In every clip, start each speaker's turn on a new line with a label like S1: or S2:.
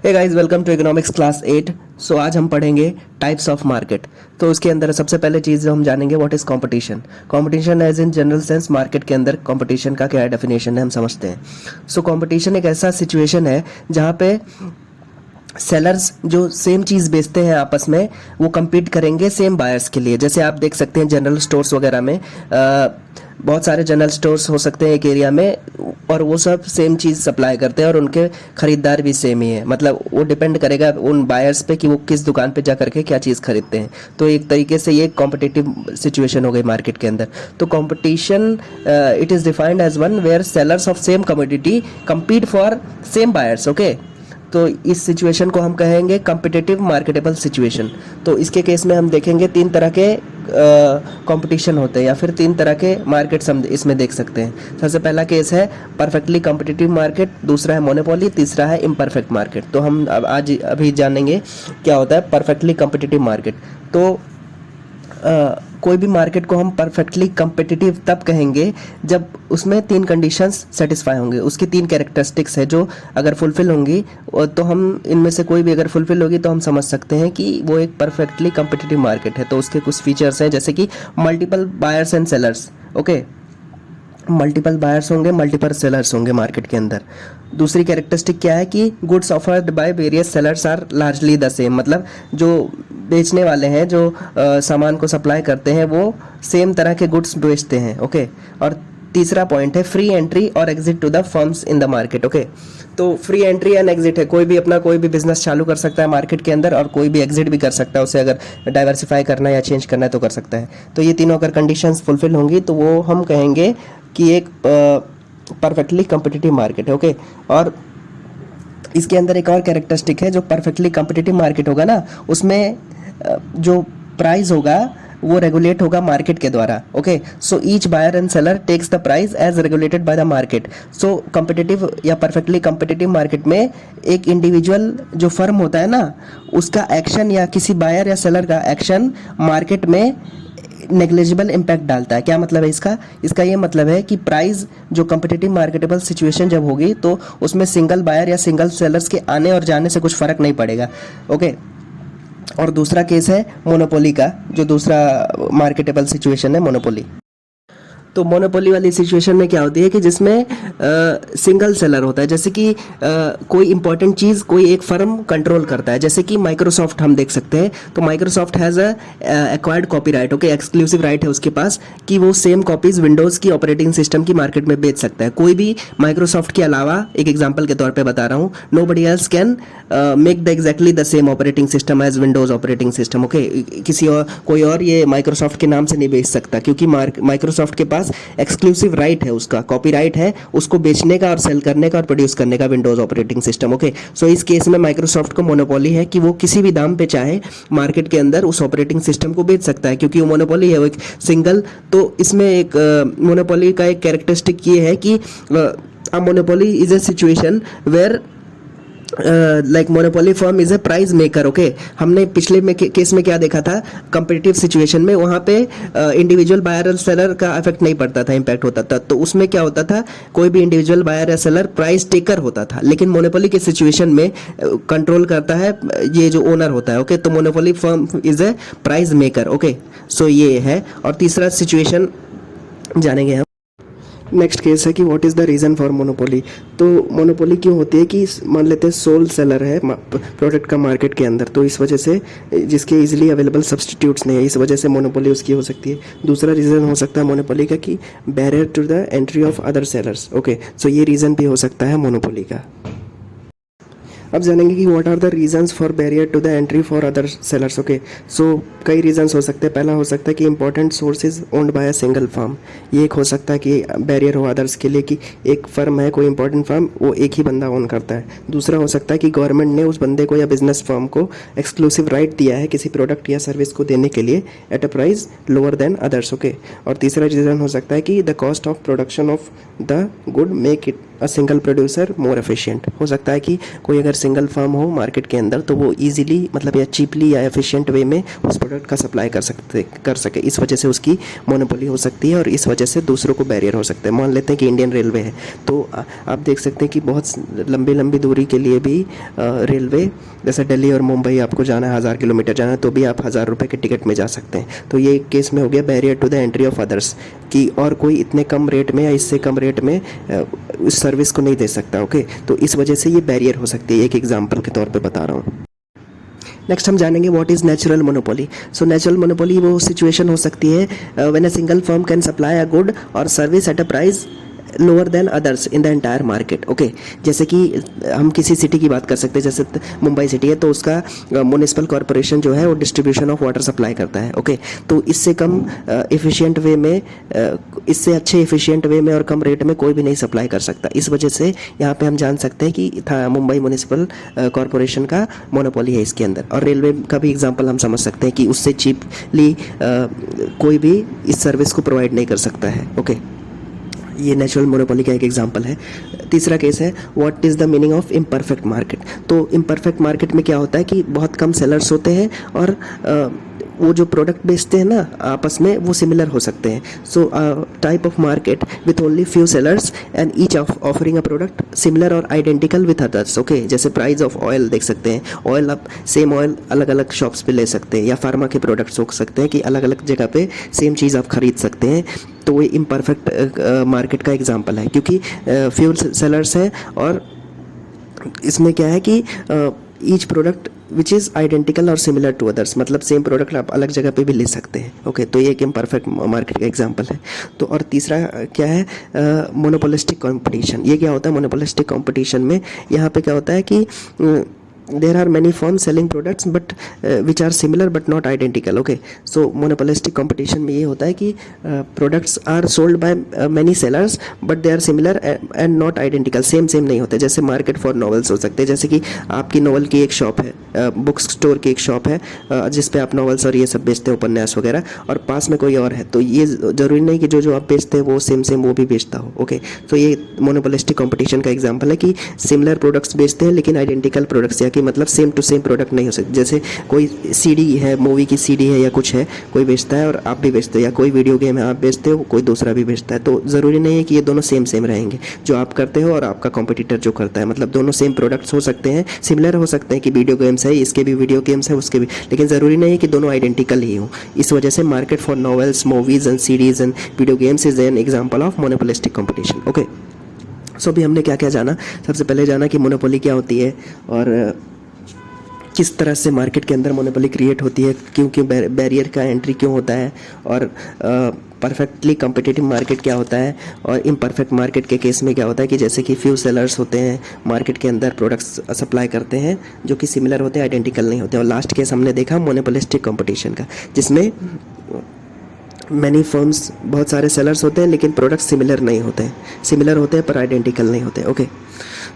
S1: Hey guys, welcome to economics class 8। So आज हम पढ़ेंगे टाइप्स ऑफ मार्केट। तो उसके अंदर सबसे पहले चीज़ जो हम जानेंगे what is competition. Competition as in general sense market के अंदर कंपटीशन का क्या डेफिनेशन है हम समझते हैं। सो कंपटीशन एक ऐसा सिचुएशन है जहाँ पे सेलर्स जो सेम चीज़ बेचते हैं आपस में वो compete करेंगे सेम बायर्स के लिए। जैसे आप देख सकते हैं जनरल स्टोर्स वगैरह में बहुत सारे जनरल स्टोर्स हो सकते हैं एक एरिया में, और वो सब सेम चीज़ सप्लाई करते हैं और उनके ख़रीदार भी सेम ही है। मतलब वो डिपेंड करेगा उन बायर्स पे कि वो किस दुकान पे जा करके क्या चीज़ खरीदते हैं। तो एक तरीके से ये कॉम्पिटिटिव सिचुएशन हो गई मार्केट के अंदर। तो competition it is defined as one where sellers of same commodity compete for same buyers. Okay, तो इस सिचुएशन को हम कहेंगे कॉम्पिटिटिव मार्केटेबल सिचुएशन। तो इसके केस में हम देखेंगे तीन तरह के कंपटीशन होते हैं या फिर तीन तरह के मार्केट्स हम इसमें देख सकते हैं। सबसे पहला केस है परफेक्टली कॉम्पिटिटिव मार्केट, दूसरा है मोनोपोली, तीसरा है इम्परफेक्ट मार्केट। तो हम अब आज अभी जानेंगे क्या होता है परफेक्टली कॉम्पिटिटिव मार्केट। तो कोई भी मार्केट को हम परफेक्टली कम्पिटिटिव तब कहेंगे जब उसमें तीन कंडीशंस सेटिस्फाई होंगे। उसकी तीन कैरेक्टरिस्टिक्स है जो अगर फुलफिल होंगी तो हम इनमें से कोई भी अगर फुलफिल होगी तो हम समझ सकते हैं कि वो एक परफेक्टली कम्पिटिटिव मार्केट है। तो उसके कुछ फीचर्स हैं जैसे कि multiple buyers and sellers. Okay, multiple buyers होंगे, मल्टीपल सेलर्स होंगे मार्केट के अंदर। दूसरी कैरेक्टरिस्टिक क्या है कि goods offered by various sellers are largely the same. मतलब जो बेचने वाले हैं, जो सामान को सप्लाई करते हैं, वो सेम तरह के गुड्स बेचते हैं। ओके, और तीसरा पॉइंट है फ्री एंट्री और exit to the firms in the market. Okay, तो फ्री एंट्री एंड एग्जिट है, कोई भी अपना कोई भी बिजनेस चालू कर सकता है मार्केट के अंदर और कोई भी एग्जिट भी कर सकता है। उसे अगर डाइवर्सिफाई करना है या चेंज करना है तो कर सकता है। तो ये तीनों अगर कंडीशंस फुलफिल होंगी तो वो हम कहेंगे कि एक परफेक्टली कॉम्पिटिटिव मार्केट है। ओके, और इसके अंदर एक और कैरेक्टरिस्टिक है, जो परफेक्टली कॉम्पिटिटिव मार्केट होगा ना उसमें जो प्राइस होगा वो रेगुलेट होगा मार्केट के द्वारा। Okay, so each buyer and seller takes the price as regulated by the market. So competitive या परफेक्टली कॉम्पिटिटिव मार्केट में एक इंडिविजुअल जो फर्म होता है ना, उसका एक्शन या किसी बायर या सेलर का एक्शन मार्केट में नेग्लिजिबल इम्पैक्ट डालता है। क्या मतलब है इसका ये मतलब है कि प्राइस जो कॉम्पिटिटिव मार्केटेबल सिचुएशन जब होगी तो उसमें सिंगल बायर या सिंगल सेलर्स के आने और जाने से कुछ फर्क नहीं पड़ेगा। ओके, और दूसरा केस है मोनोपोली का, जो दूसरा मार्केटेबल सिचुएशन है मोनोपोली। तो मोनोपोली वाली सिचुएशन में क्या होती है कि जिसमें सिंगल सेलर होता है। जैसे कि कोई इंपॉर्टेंट चीज़ कोई एक फर्म कंट्रोल करता है, जैसे कि माइक्रोसॉफ्ट हम देख सकते हैं। तो Microsoft has acquired copyright. Okay, exclusive right है उसके पास कि वो सेम कॉपीज़ विंडोज़ की ऑपरेटिंग सिस्टम की मार्केट में बेच सकता है। कोई भी माइक्रोसॉफ्ट के अलावा, एक एग्जाम्पल के तौर पर बता रहा हूँ, nobody else can make the exactly the same operating system as Windows operating system. Okay, किसी और कोई और ये माइक्रोसॉफ्ट के नाम से नहीं बेच सकता, क्योंकि माइक्रोसॉफ्ट के पास एक्सक्लूसिव राइट है, उसका कॉपीराइट है उसको बेचने का और सेल करने का और प्रोड्यूस करने का विंडोज ऑपरेटिंग सिस्टम। ओके, सो इस केस में माइक्रोसॉफ्ट को मोनोपोली है कि वो किसी भी दाम पे चाहे मार्केट के अंदर उस ऑपरेटिंग सिस्टम को बेच सकता है, क्योंकि वो मोनोपोली है, वो एक सिंगल। तो इसमें एक मोनोपोली का एक कैरेक्टरिस्टिक ये है कि monopoly is a situation where like monopoly firm is a price maker. Okay, हमने पिछले में केस में क्या देखा था, कंपिटिटिव सिचुएशन में वहाँ पे इंडिविजुअल बायर और सेलर का इफेक्ट नहीं पड़ता था, इम्पैक्ट होता था। तो उसमें क्या होता था, कोई भी इंडिविजुअल बायर या सेलर प्राइस टेकर होता था, लेकिन मोनोपोली के सिचुएशन में कंट्रोल करता है ये जो ओनर होता है। ओके, तो monopoly firm is a price maker. Okay, so ये है। और तीसरा सिचुएशन जानेंगे हम। नेक्स्ट केस है कि what is the reason for monopoly. तो मोनोपोली क्यों होती है कि मान लेते हैं सोल सेलर है प्रोडक्ट का मार्केट के अंदर, तो इस वजह से जिसके इजीली अवेलेबल सब्सटीट्यूट्स नहीं है, इस वजह से मोनोपोली उसकी हो सकती है। दूसरा रीज़न हो सकता है मोनोपोली का कि barrier to the entry of other sellers. Okay, so ये रीज़न भी हो सकता है मोनोपोली का। अब जानेंगे कि what are the reasons for barrier to the entry for other sellers. Okay, so कई रीजंस हो सकते हैं। पहला हो सकता है कि important sources owned by a single firm. ये एक हो सकता है कि बैरियर हो अदर्स के लिए कि एक फर्म है, कोई इंपॉर्टेंट फर्म, वो एक ही बंदा ओन करता है। दूसरा हो सकता है कि गवर्नमेंट ने उस बंदे को या बिजनेस फर्म को एक्सक्लूसिव राइट दिया है किसी प्रोडक्ट या सर्विस को देने के लिए eight a price lower than others. Okay, और तीसरा रीज़न हो सकता है कि the cost of production of the good make it a single producer more efficient. हो सकता है कि कोई अगर सिंगल फर्म हो मार्केट के अंदर तो वो ईजिली मतलब या चीपली या एफिशिएंट वे में उस प्रोडक्ट का सप्लाई कर सके, इस वजह से उसकी मोनोपोली हो सकती है और इस वजह से दूसरों को बैरियर हो सकते हैं। मान लेते हैं कि इंडियन रेलवे है, तो आप देख सकते हैं कि बहुत लंबी लंबी दूरी के लिए भी रेलवे, जैसे दिल्ली और मुंबई आपको जाना है 1000 किलोमीटर जाना है तो भी आप 1000 रुपये के टिकट में जा सकते हैं। तो ये एक केस में हो गया barrier to the entry of others, कि और कोई इतने कम रेट में या इससे कम रेट में उस सर्विस को नहीं दे सकता। ओके, तो इस वजह से ये बैरियर हो सकती है, एक एग्जांपल के तौर पे बता रहा हूँ। नेक्स्ट हम जानेंगे what is natural monopoly. So natural monopoly वो सिचुएशन हो सकती है when a single firm can supply a good और service at a price lower than others in the entire market. Okay, जैसे कि हम किसी सिटी की बात कर सकते हैं, जैसे मुंबई सिटी है तो उसका म्युनिसिपल कॉरपोरेशन जो है वो डिस्ट्रीब्यूशन ऑफ वाटर सप्लाई करता है। ओके, तो इससे कम एफिशिएंट वे में, इससे अच्छे एफिशिएंट वे में और कम रेट में कोई भी नहीं सप्लाई कर सकता। इस वजह से यहाँ पे हम जान सकते हैं कि मुंबई म्युनिसिपल कॉरपोरेशन का मोनोपोली है इसके अंदर। और रेलवे का भी एग्जाम्पल हम समझ सकते हैं कि उससे चीपली कोई भी इस सर्विस को प्रोवाइड नहीं कर सकता है। ओके, ये नेचुरल मोनोपोली का एक एग्जांपल है। तीसरा केस है what is the meaning of imperfect market. तो इम्परफेक्ट मार्केट में क्या होता है कि बहुत कम सेलर्स होते हैं और वो जो प्रोडक्ट बेचते हैं ना आपस में वो सिमिलर हो सकते हैं। So type of market with only few sellers and each offering a product similar और आइडेंटिकल विथ अदर्स। ओके, जैसे प्राइस ऑफ ऑयल देख सकते हैं, ऑयल आप सेम ऑयल अलग अलग शॉप्स पे ले सकते हैं, या फार्मा के प्रोडक्ट्स हो सकते हैं कि अलग अलग जगह पे सेम चीज़ आप खरीद सकते हैं। तो वो इम्परफेक्ट मार्केट का एग्जांपल है, क्योंकि फ्यू सेलर्स हैं और इसमें क्या है कि each product which is identical और सिमिलर टू अदर्स, मतलब सेम प्रोडक्ट आप अलग जगह पे भी ले सकते हैं। ओके, तो ये एक इम्परफेक्ट मार्केट का एग्जांपल है। तो और तीसरा क्या है, मोनोपोलिस्टिक कंपटीशन। ये क्या होता है मोनोपोलिस्टिक कंपटीशन में, यहाँ पे क्या होता है कि there are many firms selling products but which are similar but not identical. Okay, so monopolistic competition में ये होता है कि products are sold by many sellers but they are similar and not identical, same नहीं होते। जैसे market for novels हो सकते हैं, जैसे कि आपकी नॉवल की एक शॉप है, बुक स्टोर की एक शॉप है जिस पे आप नॉवेल्स और ये सब बेचते हैं, उपन्यास वगैरह, और पास में कोई और है, तो ये ज़रूरी नहीं कि जो आप बेचते हैं वो सेम वो भी बेचता हो। ओके, तो ये मोनोपोलिस्टिक कंपटीशन का एग्जांपल है कि सिमिलर प्रोडक्ट्स बेचते हैं लेकिन आइडेंटिकल प्रोडक्ट्स, या कि मतलब सेम टू सेम प्रोडक्ट नहीं हो सकते। जैसे कोई सीडी है, मूवी की सीडी है या कुछ है, कोई बेचता है और आप भी बेचते हो, या कोई वीडियो गेम है आप बेचते हो, कोई दूसरा भी बेचता है, तो ज़रूरी नहीं है कि ये दोनों सेम रहेंगे, जो आप करते हो और आपका कॉम्पिटिटर जो करता है। मतलब दोनों सेम प्रोडक्ट्स हो सकते हैं, सिमिलर हो सकते हैं कि वीडियो गेम्स है, इसके भी वीडियो गेम्स है उसके भी, लेकिन ज़रूरी नहीं है कि दोनों आइडेंटिकल ही हो। इस वजह से market for novels, movies and series and video games is an example of monopolistic competition. Okay, so अभी हमने क्या क्या जाना। सबसे पहले जाना कि मोनोपोली क्या होती है और किस तरह से मार्केट के अंदर मोनोपोली क्रिएट होती है, क्यों बैरियर का एंट्री क्यों होता है, और परफेक्टली कम्पिटिटिव मार्केट क्या होता है, और इम्परफेक्ट मार्केट के केस में क्या होता है कि जैसे कि फ्यू सेलर्स होते हैं मार्केट के अंदर, प्रोडक्ट्स सप्लाई करते हैं जो कि सिमिलर होते हैं, आइडेंटिकल नहीं होते। और लास्ट केस हमने देखा मोनोपोलिस्टिक कंपटीशन का, जिसमें मैनी फर्म्स, बहुत सारे सेलर्स होते हैं लेकिन प्रोडक्ट्स सिमिलर नहीं होते हैं, सिमिलर होते हैं पर आइडेंटिकल नहीं होते। Okay,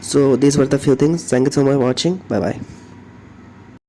S1: so this were the few things. Thank you so much watching, bye bye.